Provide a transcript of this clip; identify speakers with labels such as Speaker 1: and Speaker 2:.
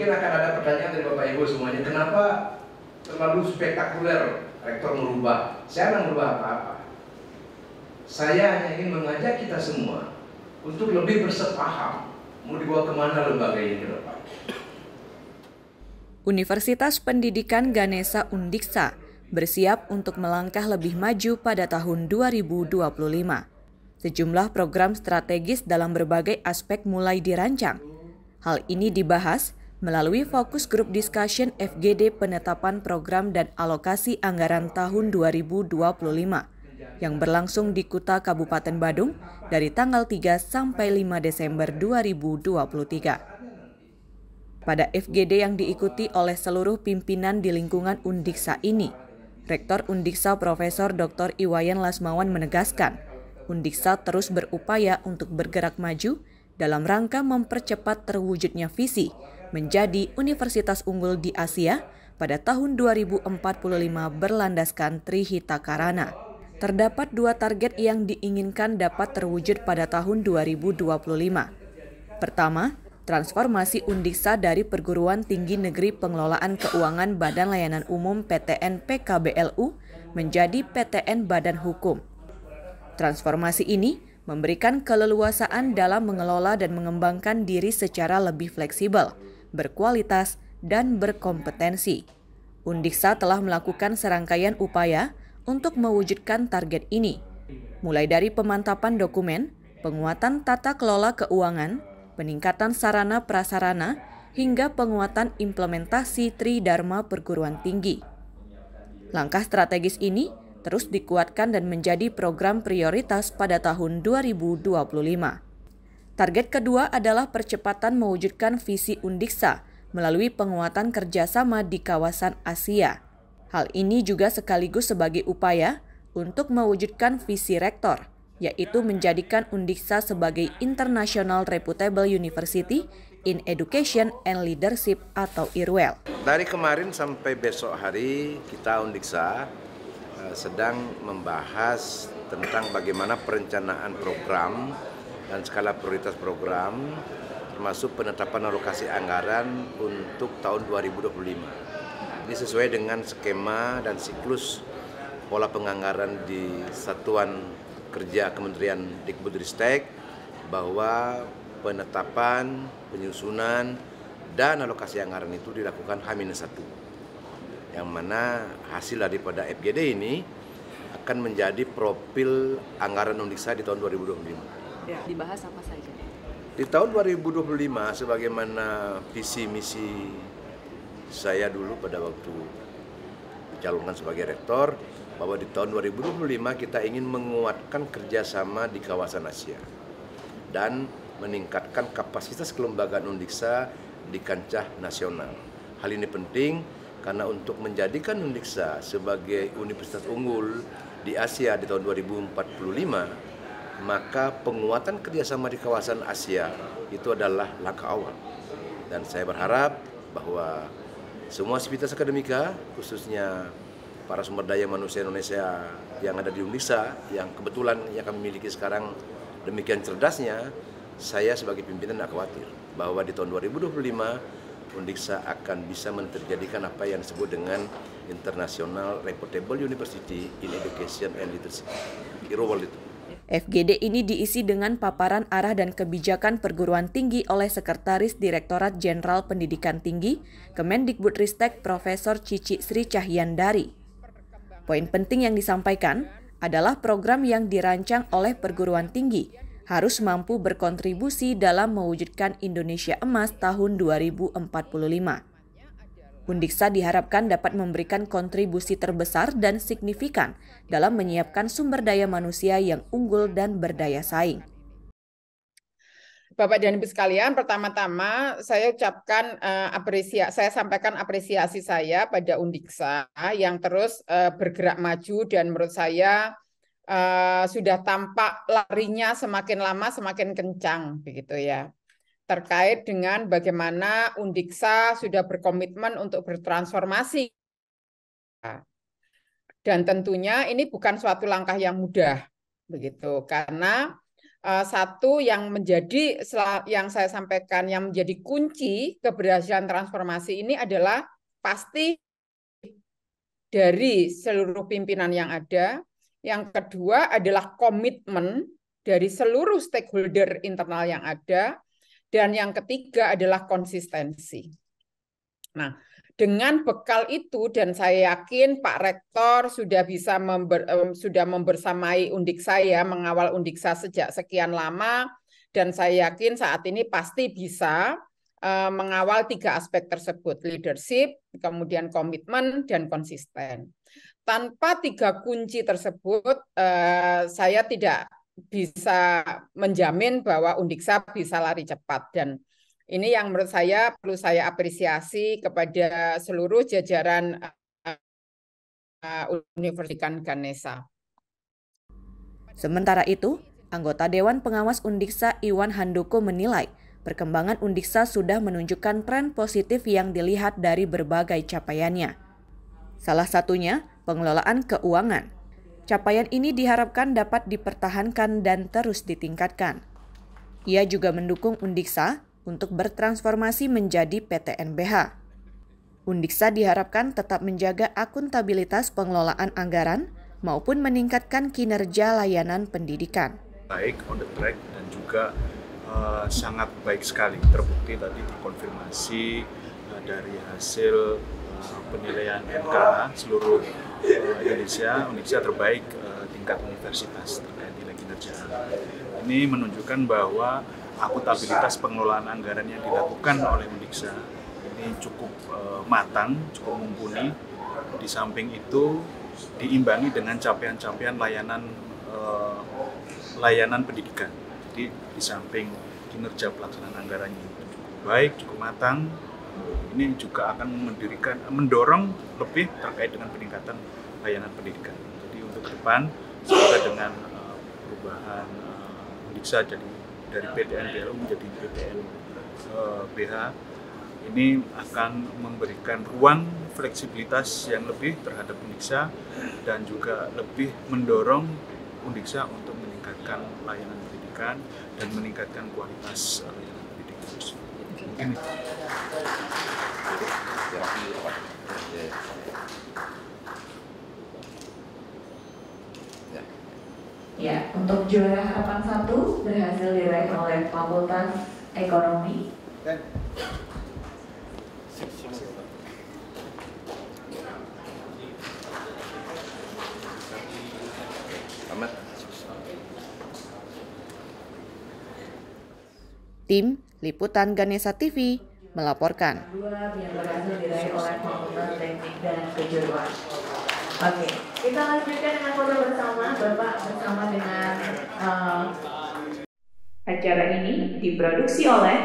Speaker 1: Mungkin akan ada pertanyaan dari Bapak Ibu semuanya, kenapa terlalu spektakuler rektor merubah? Saya nggak merubah apa-apa. Saya hanya ingin mengajak kita semua untuk lebih bersepaham mau dibawa kemana lembaga ini ke depan.
Speaker 2: Universitas Pendidikan Ganesha Undiksa bersiap untuk melangkah lebih maju pada tahun 2025. Sejumlah program strategis dalam berbagai aspek mulai dirancang. Hal ini dibahas melalui fokus group discussion FGD penetapan program dan alokasi anggaran tahun 2025 yang berlangsung di Kuta Kabupaten Badung dari tanggal 3 sampai 5 Desember 2023. Pada FGD yang diikuti oleh seluruh pimpinan di lingkungan Undiksa ini, Rektor Undiksa Profesor Dr. Iwayan Lasmawan menegaskan, Undiksa terus berupaya untuk bergerak maju dalam rangka mempercepat terwujudnya visi menjadi universitas unggul di Asia pada tahun 2045 berlandaskan Trihita Karana. Terdapat 2 target yang diinginkan dapat terwujud pada tahun 2025. Pertama, transformasi Undiksa dari Perguruan Tinggi Negeri Pengelolaan Keuangan Badan Layanan Umum PTN PKBLU menjadi PTN Badan Hukum. Transformasi ini memberikan keleluasaan dalam mengelola dan mengembangkan diri secara lebih fleksibel, berkualitas, dan berkompetensi. Undiksa telah melakukan serangkaian upaya untuk mewujudkan target ini, mulai dari pemantapan dokumen, penguatan tata kelola keuangan, peningkatan sarana prasarana, hingga penguatan implementasi Tridharma Perguruan Tinggi. Langkah strategis ini terus dikuatkan dan menjadi program prioritas pada tahun 2025. Target kedua adalah percepatan mewujudkan visi Undiksa melalui penguatan kerjasama di kawasan Asia. Hal ini juga sekaligus sebagai upaya untuk mewujudkan visi rektor, yaitu menjadikan Undiksa sebagai International Reputable University in Education and Leadership atau IRWEL.
Speaker 1: Dari kemarin sampai besok hari kita Undiksa sedang membahas tentang bagaimana perencanaan program dan skala prioritas program, termasuk penetapan alokasi anggaran untuk tahun 2025. Ini sesuai dengan skema dan siklus pola penganggaran di Satuan Kerja Kementerian Dikbudristek, bahwa penetapan, penyusunan, dan alokasi anggaran itu dilakukan H-1. Yang mana hasil daripada FGD ini akan menjadi profil anggaran Undiksa di tahun 2025.
Speaker 2: Ya, dibahas apa saja?
Speaker 1: Di tahun 2025, sebagaimana visi misi saya dulu pada waktu dicalonkan sebagai rektor, bahwa di tahun 2025 kita ingin menguatkan kerjasama di kawasan Asia dan meningkatkan kapasitas kelembagaan Undiksa di kancah nasional. Hal ini penting karena untuk menjadikan Undiksa sebagai universitas unggul di Asia di tahun 2045, maka penguatan kerjasama di kawasan Asia itu adalah langkah awal. Dan saya berharap bahwa semua sivitas akademika, khususnya para sumber daya manusia Indonesia yang ada di Undiksa, yang kebetulan yang kami miliki sekarang demikian cerdasnya, saya sebagai pimpinan tidak khawatir bahwa di tahun 2025 Undiksa akan bisa menterjadikan apa yang disebut dengan International Reputable University in Education and Leadership. IRWEL itu.
Speaker 2: FGD ini diisi dengan paparan arah dan kebijakan perguruan tinggi oleh Sekretaris Direktorat Jenderal Pendidikan Tinggi Kemendikbudristek Profesor Cici Sri Cahyandari. Poin penting yang disampaikan adalah program yang dirancang oleh perguruan tinggi harus mampu berkontribusi dalam mewujudkan Indonesia Emas tahun 2045. Undiksa diharapkan dapat memberikan kontribusi terbesar dan signifikan dalam menyiapkan sumber daya manusia yang unggul dan berdaya saing.
Speaker 3: Bapak dan Ibu sekalian, pertama-tama saya ucapkan saya sampaikan apresiasi saya pada Undiksa yang terus bergerak maju dan menurut saya sudah tampak larinya semakin lama semakin kencang begitu ya. Terkait dengan bagaimana Undiksa sudah berkomitmen untuk bertransformasi. Dan tentunya ini bukan suatu langkah yang mudah begitu karena satu yang saya sampaikan yang menjadi kunci keberhasilan transformasi ini adalah pasti dari seluruh pimpinan yang ada. Yang kedua adalah komitmen dari seluruh stakeholder internal yang ada. Dan yang ketiga adalah konsistensi. Nah, dengan bekal itu dan saya yakin Pak Rektor sudah bisa sudah membersamai Undiksa ya, mengawal Undiksa sejak sekian lama, dan saya yakin saat ini pasti bisa mengawal 3 aspek tersebut, leadership, kemudian komitmen, dan konsisten. Tanpa 3 kunci tersebut, saya tidak bisa menjamin bahwa Undiksa bisa lari cepat. Dan ini yang menurut saya perlu saya apresiasi kepada seluruh jajaran Universitas Ganesha.
Speaker 2: Sementara itu, anggota Dewan Pengawas Undiksa Iwan Handoko menilai perkembangan Undiksa sudah menunjukkan tren positif yang dilihat dari berbagai capaiannya. Salah satunya, pengelolaan keuangan. Capaian ini diharapkan dapat dipertahankan dan terus ditingkatkan. Ia juga mendukung Undiksa untuk bertransformasi menjadi PTNBH. Undiksa diharapkan tetap menjaga akuntabilitas pengelolaan anggaran maupun meningkatkan kinerja layanan pendidikan.
Speaker 4: Baik, on the track dan juga sangat baik sekali, terbukti tadi terkonfirmasi dari hasil penilaian MK seluruh Indonesia, Undiksa terbaik tingkat universitas terkait nilai kinerja. Ini menunjukkan bahwa akuntabilitas pengelolaan anggaran yang dilakukan oleh Undiksa ini cukup matang, cukup mumpuni. Di samping itu diimbangi dengan capaian-capaian layanan pendidikan. Jadi di samping kinerja pelaksanaan anggarannya cukup baik, cukup matang, ini juga akan mendorong lebih terkait dengan peningkatan layanan pendidikan. Jadi untuk ke depan, semoga dengan perubahan Undiksa jadi dari PTNBLU menjadi PTNBH, ini akan memberikan ruang fleksibilitas yang lebih terhadap Undiksa dan juga lebih mendorong Undiksa untuk meningkatkan layanan pendidikan dan meningkatkan kualitas layanan pendidikan. Mungkin
Speaker 5: ya, untuk juara harapan 1 berhasil diraih oleh Fakultas Ekonomi.
Speaker 2: Tim Liputan Ganesha TV melaporkan.
Speaker 5: Yang berhasil diraih oleh Fakultas Teknik dan Kejuruan. Oke, kita lanjutkan dengan foto bersama, Bapak bersama dengan acara ini diproduksi oleh